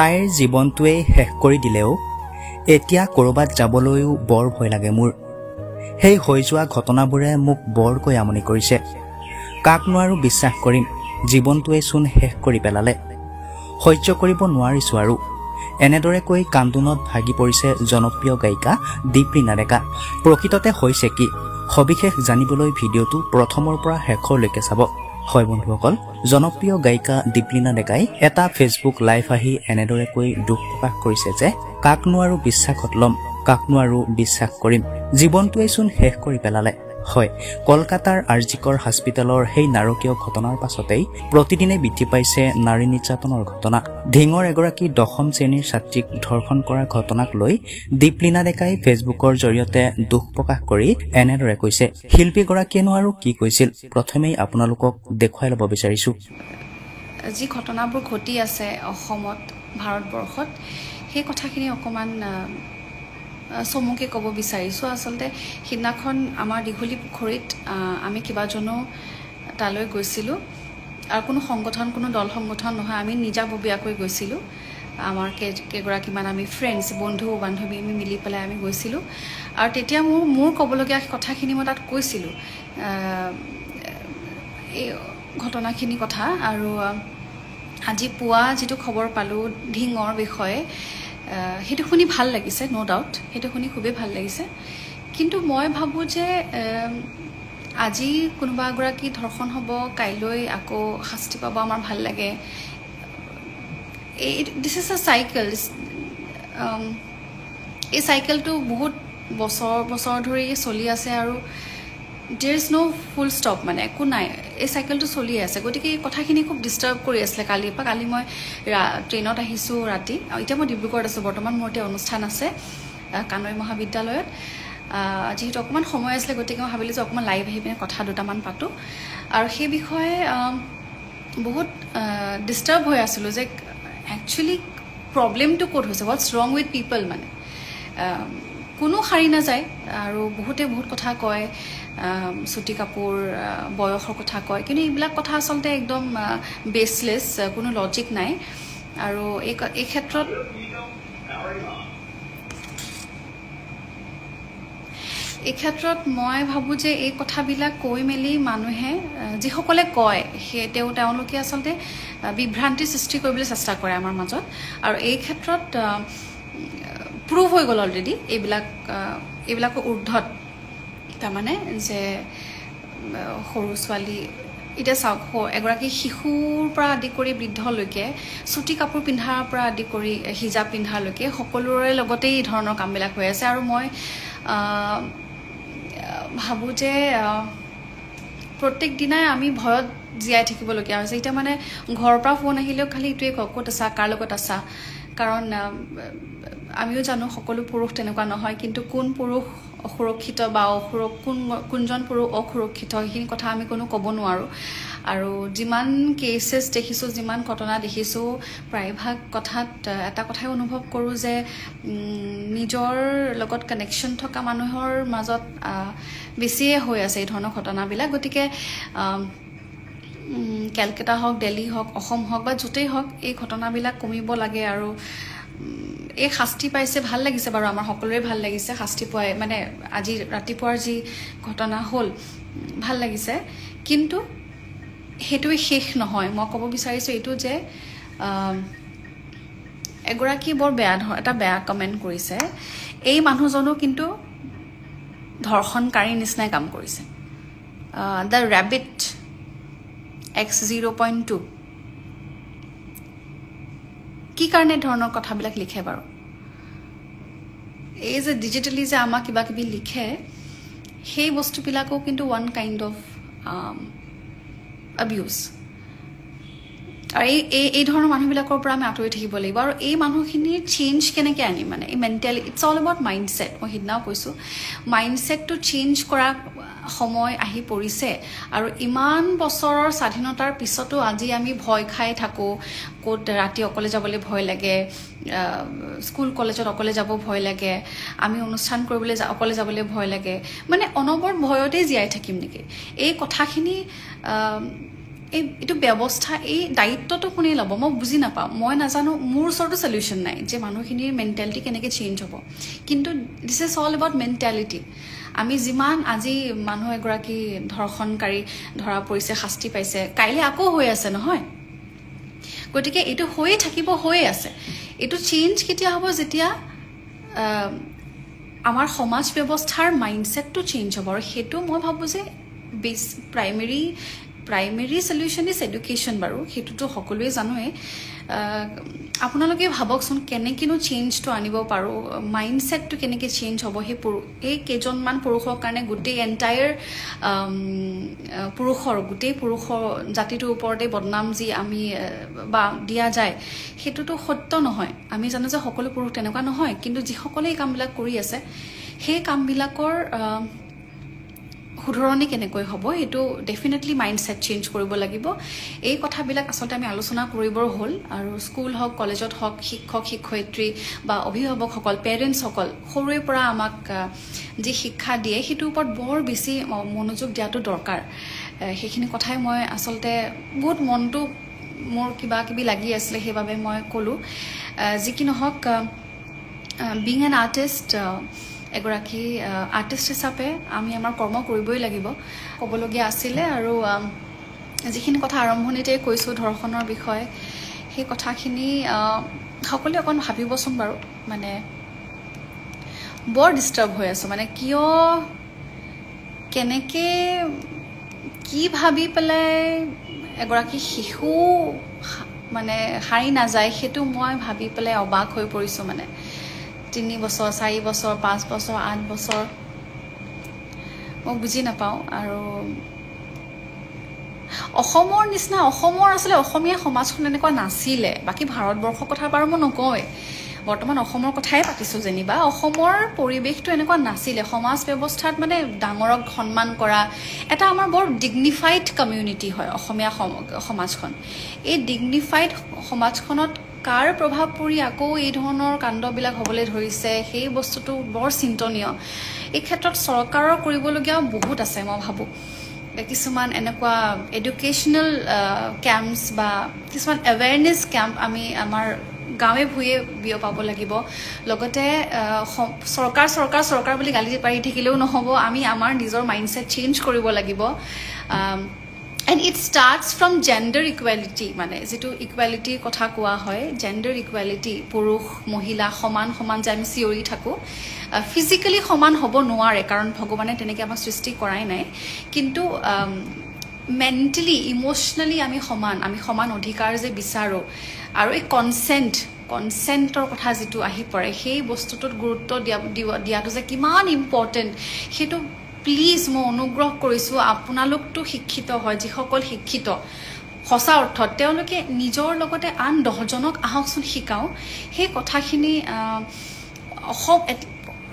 তাইৰ জীৱনটোৱে শেষ কৰি দিলেও এতিয়া কৰবাত যাবলৈও বৰ ভয় লাগে মোৰ। সেই হৈ যোৱা ঘটনাবোৰে মোক বৰকৈ আমনি কৰিছে। কাকনো আৰু বিশ্বাস কৰিম, জীৱনটোৱে চোন শেষ কৰি পেলালে। সহ্য কৰিব নোৱাৰিছো আৰু। এনেদৰে কৈ কান্দোনত ভাগি পৰিছে জনপ্ৰিয় গায়িকা দীপলিনা ডেকা। প্ৰকৃততে হৈছে কি, সবিশেষ জানিবলৈ ভিডিঅ'টো প্ৰথমৰ পৰা শেষলৈকে চাব। হয় বন্ধুসকল, জনপ্ৰিয় গায়িকা দীপলিনা ডেকাই এটা ফেচবুক লাইভ আহি এনেদৰে কৈ দুখ প্ৰকাশ কৰিছে যে কাকনো আৰু বিশ্বাসত ল'ম, কাকনো আৰু বিশ্বাস কৰিম, জীৱনটোৱে চোন শেষ কৰি পেলালে। হয়, কলকাতাৰ আৰজিকৰ হস্পিটেলৰ সেই নাৰকীয় ঘটনাৰ পাছতেই প্ৰতিদিনে বৃদ্ধি পাইছে নাৰী নিৰ্যাতনৰ ঘটনা। ধিঙৰ এগৰাকী 10ম শ্ৰেণীৰ ছাত্ৰীক ধৰ্ষণ কৰাৰ ঘটনাক লৈ দীপলিনা ডেকাই ফেচবুকৰ জৰিয়তে দুখ প্ৰকাশ কৰি এনেদৰে কৈছে। শিল্পীগৰাকীয়েনো আৰু কি কৈছিল, প্ৰথমেই আপোনালোকক দেখুৱাই ল'ব বিচাৰিছো। যি ঘটনাবোৰ ঘটি আছে অসমত, ভাৰতবৰ্ষত, সেই কথাখিনি অকণমান চমুকৈ ক'ব বিচাৰিছোঁ। আচলতে সিদিনাখন আমাৰ দীঘলী পুখুৰীত আমি কেইবাজনো তালৈ গৈছিলোঁ, আৰু কোনো সংগঠন, কোনো দল সংগঠন নহয়, আমি নিজাববীয়াকৈ গৈছিলোঁ। আমাৰ কেইগৰাকীমান আমি ফ্ৰেণ্ডছ, বন্ধু বান্ধৱী আমি মিলি পেলাই আমি গৈছিলোঁ। আৰু তেতিয়া মোৰ ক'বলগীয়া কথাখিনি মই তাত কৈছিলোঁ, এই ঘটনাখিনি কথা। আৰু আজি পুৱা যিটো খবৰ পালোঁ ধিঙৰ বিষয়ে, সেইটো শুনি ভাল লাগিছে, ন' ডাউট, সেইটো শুনি খুবেই ভাল লাগিছে। কিন্তু মই ভাবোঁ যে আজি কোনোবা এগৰাকী ধৰ্ষণ হ'ব, কাইলৈ আকৌ শাস্তি পাব, আমাৰ ভাল লাগে। This is a cycle. এই চাইকেলটো বহুত বছৰ ধৰি চলি আছে, আৰু দেৰ ইজ ন' ফুল ষ্টপ, মানে একো নাই, এই চাইকেলটো চলি আছে। গতিকে এই কথাখিনি খুব ডিষ্টাৰ্ব কৰি আছিলে কালিৰ পৰা। কালি মই ট্ৰেইনত আহিছোঁ ৰাতি, এতিয়া মই ডিব্ৰুগড়ত আছোঁ বৰ্তমান। মোৰ এতিয়া অনুষ্ঠান আছে কানৈ মহাবিদ্যালয়ত। যিহেতু অকণমান সময় আছিলে, গতিকে মই ভাবিলোঁ যে অকণমান লাইভ আহি পিনে কথা দুটামান পাতোঁ। আৰু সেই বিষয়ে বহুত ডিষ্টাৰ্ব হৈ আছিলোঁ যে একচুৱেলি প্ৰব্লেমটো ক'ত হৈছে, হোৱাটছ ৰং উইথ পিপল। মানে কোনো সাৰি নাযায়, আৰু বহুতে বহুত কথা কয়, চুটি কাপোৰ, বয়সৰ কথা কয়, কিন্তু এইবিলাক কথা আচলতে একদম বেছলেছ, কোনো লজিক নাই। আৰু এই ক্ষেত্ৰত মই ভাবোঁ যে এই কথাবিলাক কৈ মেলি মানুহে, যিসকলে কয়, তেওঁলোকে আচলতে বিভ্ৰান্তি সৃষ্টি কৰিবলৈ চেষ্টা কৰে আমাৰ মাজত। আৰু এই ক্ষেত্ৰত প্ৰুভ হৈ গ'ল অলৰেডি এইবিলাকৰ ঊৰ্ধত, তাৰমানে যে সৰু ছোৱালী, এতিয়া চাওক, এগৰাকী শিশুৰ পৰা আদি কৰি বৃদ্ধলৈকে, চুটি কাপোৰ পিন্ধাৰ পৰা আদি কৰি হিজাব পিন্ধালৈকে সকলোৰে লগতেই এই ধৰণৰ কামবিলাক হৈ আছে। আৰু মই ভাবোঁ যে প্ৰত্যেক দিনাই আমি ভয়ত জীয়াই থাকিবলগীয়া হৈছে। এতিয়া মানে ঘৰৰ পৰা ফোন আহিলেও খালি এইটোৱে কওক, ক'ত আছা, কাৰ লগত আছা। কাৰণ আমিও জানো সকলো পুৰুষ তেনেকুৱা নহয়, কিন্তু কোন পুৰুষ অসুৰক্ষিত বা কোনজন পুৰুষ অসুৰক্ষিত, সেইখিনি কথা আমি কোনো ক'ব নোৱাৰোঁ। আৰু যিমান কেছেছ দেখিছোঁ, যিমান ঘটনা দেখিছোঁ, প্ৰায়ভাগ কথাত এটা কথাই অনুভৱ কৰোঁ যে নিজৰ লগত কানেকশ্যন থকা মানুহৰ মাজত বেছিয়ে হৈ আছে এই ধৰণৰ ঘটনাবিলাক। গতিকে কেলকাতা হওক, দিল্লী হওক, অসম হওক বা য'তেই হওক, এই ঘটনাবিলাক কমিব লাগে। আৰু এই শাস্তি পাইছে, ভাল লাগিছে বাৰু, আমাৰ সকলোৰে ভাল লাগিছে শাস্তি পোৱাই, মানে আজি ৰাতিপুৱাৰ যি ঘটনা হ'ল ভাল লাগিছে। কিন্তু সেইটোৱে শেষ নহয়। মই ক'ব বিচাৰিছোঁ এইটো যে এগৰাকী বৰ এটা বেয়া কমেণ্ট কৰিছে, এই মানুহজনো কিন্তু ধৰ্ষণকাৰীৰ নিচিনাই কাম কৰিছে। দ্য ৰেবিট X0.2 কি কাৰণে ধৰণৰ কথাবিলাক লিখে বাৰু? এই যে ডিজিটেলি যে আমাক কিবা কিবি লিখে, সেই বস্তুবিলাকো কিন্তু ওৱান কাইণ্ড অফ abuse। আৰু এই ধৰণৰ মানুহবিলাকৰ পৰা আমি আঁতৰি থাকিব লাগিব। আৰু এই মানুহখিনিৰ চেঞ্জ কেনেকৈ আনিম, মানে এই mentally, it's all about mindset. মই সিদিনাও কৈছোঁ, মাইণ্ডছেটটো চেঞ্জ কৰা সময় আহি পৰিছে। আৰু ইমান বছৰৰ স্বাধীনতাৰ পিছতো আজি আমি ভয় খাই থাকোঁ, ক'ত ৰাতি অকলে যাবলৈ ভয় লাগে, স্কুল কলেজত অকলে যাব ভয় লাগে, আমি অনুষ্ঠান কৰিবলৈ অকলে যাবলৈ ভয় লাগে, মানে অনবৰত ভয়তেই জীয়াই থাকিম নেকি? এই কথাখিনি এইটো ব্যৱস্থা এই দায়িত্বটো কোনে ল'ব মই বুজি নাপাওঁ মই নাজানো মোৰ ওচৰতো সলিউশ্যন নাই যে মানুহখিনিৰ মেণ্টেলিটি কেনেকৈ চেঞ্জ হ'ব কিন্তু this is all about mentality আমি যিমান আজি মানুহ এগৰাকী ধৰ্ষণকাৰী ধৰা পৰিছে শাস্তি পাইছে কাইলৈ আকৌ হৈ আছে নহয় গতিকে এইটো হৈয়ে থাকিব হৈয়ে আছে এইটো চেঞ্জ কেতিয়া হ'ব যেতিয়া আমাৰ সমাজ ব্যৱস্থাৰ মাইণ্ডছেটটো চেঞ্জ হ'ব আৰু সেইটো মই ভাবোঁ যে প্ৰাইমেৰী সলিউশ্যন ইজ এডুকেশ্যন বাৰু সেইটোতো সকলোৱে জানোৱে আপোনালোকে ভাবকচোন কেনেকৈনো চেঞ্জটো আনিব পাৰোঁ মাইণ্ডছেটটো কেনেকৈ চেঞ্জ হ'ব এই কেইজনমান পুৰুষৰ কাৰণে গোটেই এণ্টায়াৰ গোটেই পুৰুষৰ জাতিটোৰ ওপৰতে বদনাম যি আমি বা দিয়া যায় সেইটোতো সত্য নহয় আমি জানো যে সকলো পুৰুষ তেনেকুৱা নহয় কিন্তু যিসকলে এই কামবিলাক কৰি আছে সেই কামবিলাকৰ শুধৰণি কেনেকৈ হ'ব এইটো ডেফিনেটলি মাইণ্ডছেট চেঞ্জ কৰিব লাগিব এই কথাবিলাক আচলতে আমি আলোচনা কৰিবৰ হ'ল আৰু স্কুল হওক কলেজত হওক শিক্ষক শিক্ষয়িত্ৰী বা অভিভাৱকসকল পেৰেণ্টছসকল সৰুৰে পৰা আমাক যি শিক্ষা দিয়ে সেইটোৰ ওপৰত বৰ বেছি মনোযোগ দিয়াটো দৰকাৰ সেইখিনি কথাই মই আচলতে বহুত মনটো মোৰ কিবা কিবি লাগি আছিলে সেইবাবে মই ক'লোঁ যি কি নহওক বিং এন আৰ্টিষ্ট এগৰাকী আৰ্টিষ্ট হিচাপে আমি আমাৰ কৰ্ম কৰিবই লাগিব ক'বলগীয়া আছিলে আৰু যিখিনি কথা আৰম্ভণিতে কৈছোঁ ধৰ্ষণৰ বিষয়ে সেই কথাখিনি সকলোৱে অকণ ভাবিবচোন বাৰু মানে বৰ ডিষ্টাৰ্ব হৈ আছোঁ মানে কিয় কেনেকৈ কি ভাবি পেলাই এগৰাকী শিশু মানে সাৰি নাযায় সেইটো মই ভাবি পেলাই অবাক হৈ পৰিছোঁ মানে 3 বছৰ 4 বছৰ 5 বছৰ 8 বছৰ মই বুজি নাপাওঁ আৰু অসমৰ নিচিনা অসমৰ আচলতে অসমীয়া সমাজখন এনেকুৱা নাছিলে বাকী ভাৰতবৰ্ষৰ কথা বাৰু মই নকওঁৱেই বৰ্তমান অসমৰ কথাই পাতিছোঁ যেনিবা অসমৰ পৰিৱেশটো এনেকুৱা নাছিলে সমাজ ব্যৱস্থাত মানে ডাঙৰক সন্মান কৰা এটা আমাৰ বৰ ডিগনিফাইড কমিউনিটি হয় অসমীয়া সমাজখন এই ডিগনিফাইড সমাজখনত কাৰ প্ৰভাৱ পৰি আকৌ এই ধৰণৰ কাণ্ডবিলাক হ'বলৈ ধৰিছে সেই বস্তুটো বৰ চিন্তনীয় এই ক্ষেত্ৰত চৰকাৰৰ কৰিবলগীয়াও বহুত আছে মই ভাবোঁ কিছুমান এনেকুৱা এডুকেশ্যনেল কেম্পছ বা কিছুমান এৱেৰনেছ কেম্প আমি আমাৰ গাঁৱে ভূঞে বিয়পাব লাগিব লগতে চৰকাৰ বুলি গালি পাৰি থাকিলেও নহ'ব আমি আমাৰ নিজৰ মাইণ্ডছেট চেঞ্জ কৰিব লাগিব and it starts from gender equality মানে যিটো ইকুৱেলিটিৰ কথা কোৱা হয় জেণ্ডাৰ ইকুৱেলিটি পুৰুষ মহিলা সমান যে আমি চিঞৰি থাকোঁ ফিজিকেলি সমান হ'ব নোৱাৰে কাৰণ ভগৱানে তেনেকৈ আমাক সৃষ্টি কৰাই নাই কিন্তু মেণ্টেলি ইম'চনেলি আমি সমান অধিকাৰ যে বিচাৰোঁ আৰু এই কনচেণ্টৰ কথা যিটো আহি পৰে সেই বস্তুটোত গুৰুত্ব দিয়াটো যে কিমান ইম্পৰ্টেণ্ট সেইটো প্লিজ মই অনুগ্ৰহ কৰিছোঁ আপোনালোকতো শিক্ষিত হয় যিসকল শিক্ষিত সঁচা অৰ্থত তেওঁলোকে নিজৰ লগতে আন 10জনক আহকচোন শিকাওঁ সেই কথাখিনি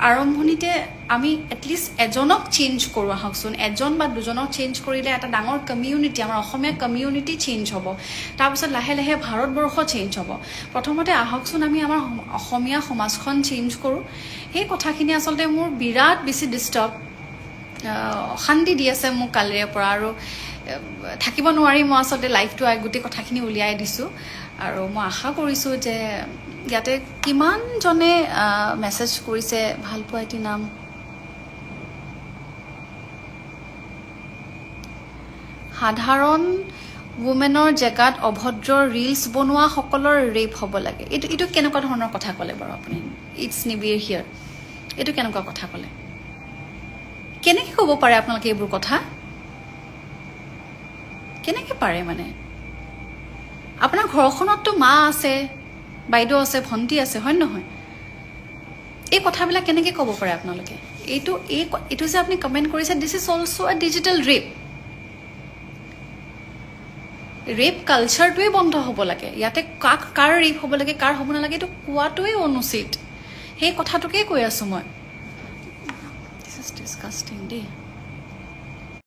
আৰম্ভণিতে আমি এটলিষ্ট এজনক চেঞ্জ কৰোঁ আহকচোন এজন বা দুজনক চেঞ্জ কৰিলে এটা ডাঙৰ কমিউনিটি আমাৰ অসমীয়া কমিউনিটি চেঞ্জ হ'ব তাৰপিছত লাহে লাহে ভাৰতবৰ্ষ চেঞ্জ হ'ব প্ৰথমতে আহকচোন আমি আমাৰ অসমীয়া সমাজখন চেঞ্জ কৰোঁ সেই কথাখিনি আচলতে মোৰ বিৰাট বেছি ডিষ্টাৰ্ব অশান্তি দি আছে মোক কালিৰে পৰা আৰু থাকিব নোৱাৰি মই আচলতে লাইফটো গোটেই কথাখিনি উলিয়াই দিছোঁ আৰু মই আশা কৰিছোঁ যে ইয়াতে কিমানজনে মেছেজ কৰিছে ভালপোৱা এটি নাম সাধাৰণ ৱুমেনৰ জেগাত অভদ্ৰ ৰিলছ বনোৱা সকলৰ ৰেপ হ'ব লাগে এইটো কেনেকুৱা ধৰণৰ কথা ক'লে বাৰু আপুনি ইটছ নিবিৰ হিয়াৰ এইটো কেনেকুৱা কথা ক'লে কেনেকৈ ক'ব পাৰে আপোনালোকে এইবোৰ কথা কেনেকৈ পাৰে মানে আপোনাৰ ঘৰখনততো মা আছে বাইদেউ আছে ভণ্টি আছে হয় নহয় এই কথাবিলাক কেনেকৈ ক'ব পাৰে আপোনালোকে এইটো যে আপুনি কমেণ্ট কৰিছে this is also' a digital rape কালচাৰটোৱে বন্ধ হ'ব লাগে ইয়াতে কাৰ ৰেপ হ'ব লাগে কাৰ হ'ব নালাগে এইটো কোৱাটোৱে অনুচিত সেই কথাটোকে কৈ আছোঁ মই দিছ ইজ ডিছকাষ্টিং দেই